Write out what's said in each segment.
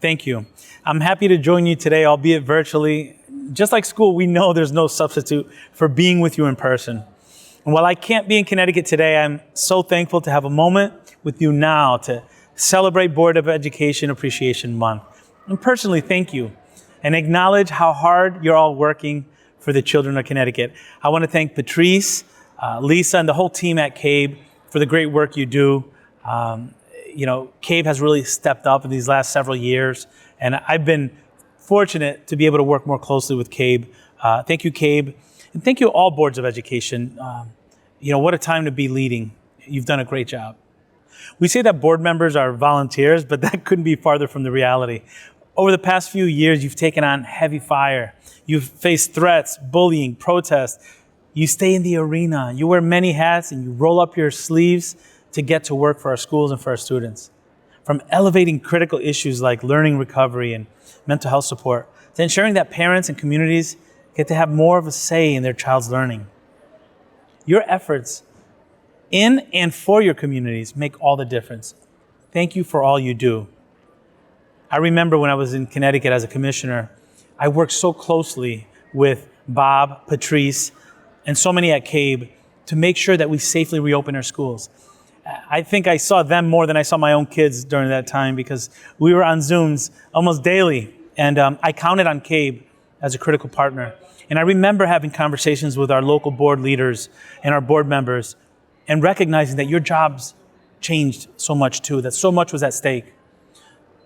Thank you. I'm happy to join you today, albeit virtually. Just like school, we know there's no substitute for being with you in person. And while I can't be in Connecticut today, I'm so thankful to have a moment with you now to celebrate Board of Education Appreciation Month. And personally, thank you and acknowledge how hard you're all working for the children of Connecticut. I want to thank Patrice, Lisa, and the whole team at CABE for the great work you do. CABE has really stepped up in these last several years, and I've been fortunate to be able to work more closely with CABE. Thank you, CABE, and thank you all boards of education. What a time to be leading. You've done a great job. We say that board members are volunteers, but that couldn't be farther from the reality. Over the past few years, you've taken on heavy fire. You've faced threats, bullying, protests. You stay in the arena. You wear many hats and you roll up your sleeves to get to work for our schools and for our students. From elevating critical issues like learning recovery and mental health support, to ensuring that parents and communities get to have more of a say in their child's learning. Your efforts in and for your communities make all the difference. Thank you for all you do. I remember when I was in Connecticut as a commissioner, I worked so closely with Bob, Patrice, and so many at CABE to make sure that we safely reopen our schools. I think I saw them more than I saw my own kids during that time because we were on Zooms almost daily, and I counted on CABE as a critical partner. And I remember having conversations with our local board leaders and our board members and recognizing that your jobs changed so much too, that so much was at stake.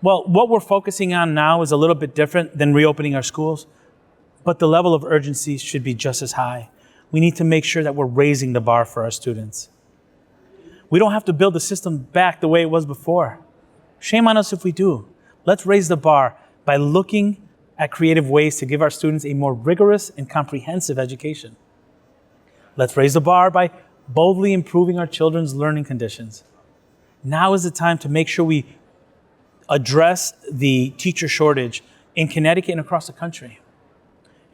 Well, what we're focusing on now is a little bit different than reopening our schools, but the level of urgency should be just as high. We need to make sure that we're raising the bar for our students. We don't have to build the system back the way it was before. Shame on us if we do. Let's raise the bar by looking at creative ways to give our students a more rigorous and comprehensive education. Let's raise the bar by boldly improving our children's learning conditions. Now is the time to make sure we address the teacher shortage in Connecticut and across the country.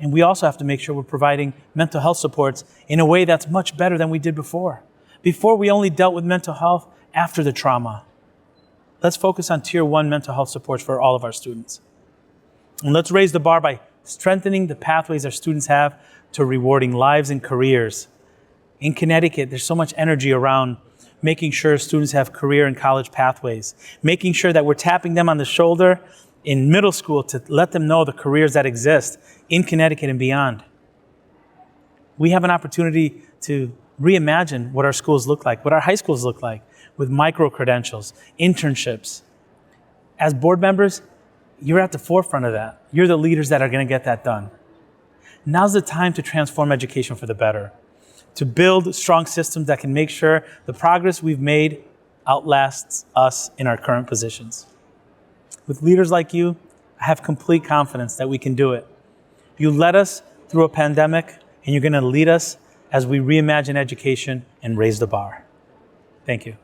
And we also have to make sure we're providing mental health supports in a way that's much better than we did before. Before, we only dealt with mental health after the trauma. Let's focus on Tier 1 mental health supports for all of our students. And let's raise the bar by strengthening the pathways our students have to rewarding lives and careers. In Connecticut, there's so much energy around making sure students have career and college pathways, making sure that we're tapping them on the shoulder in middle school to let them know the careers that exist in Connecticut and beyond. We have an opportunity to reimagine what our schools look like, what our high schools look like, with micro-credentials, internships. As board members, you're at the forefront of that. You're the leaders that are going to get that done. Now's the time to transform education for the better, to build strong systems that can make sure the progress we've made outlasts us in our current positions. With leaders like you, I have complete confidence that we can do it. You led us through a pandemic, and you're going to lead us as we reimagine education and raise the bar. Thank you.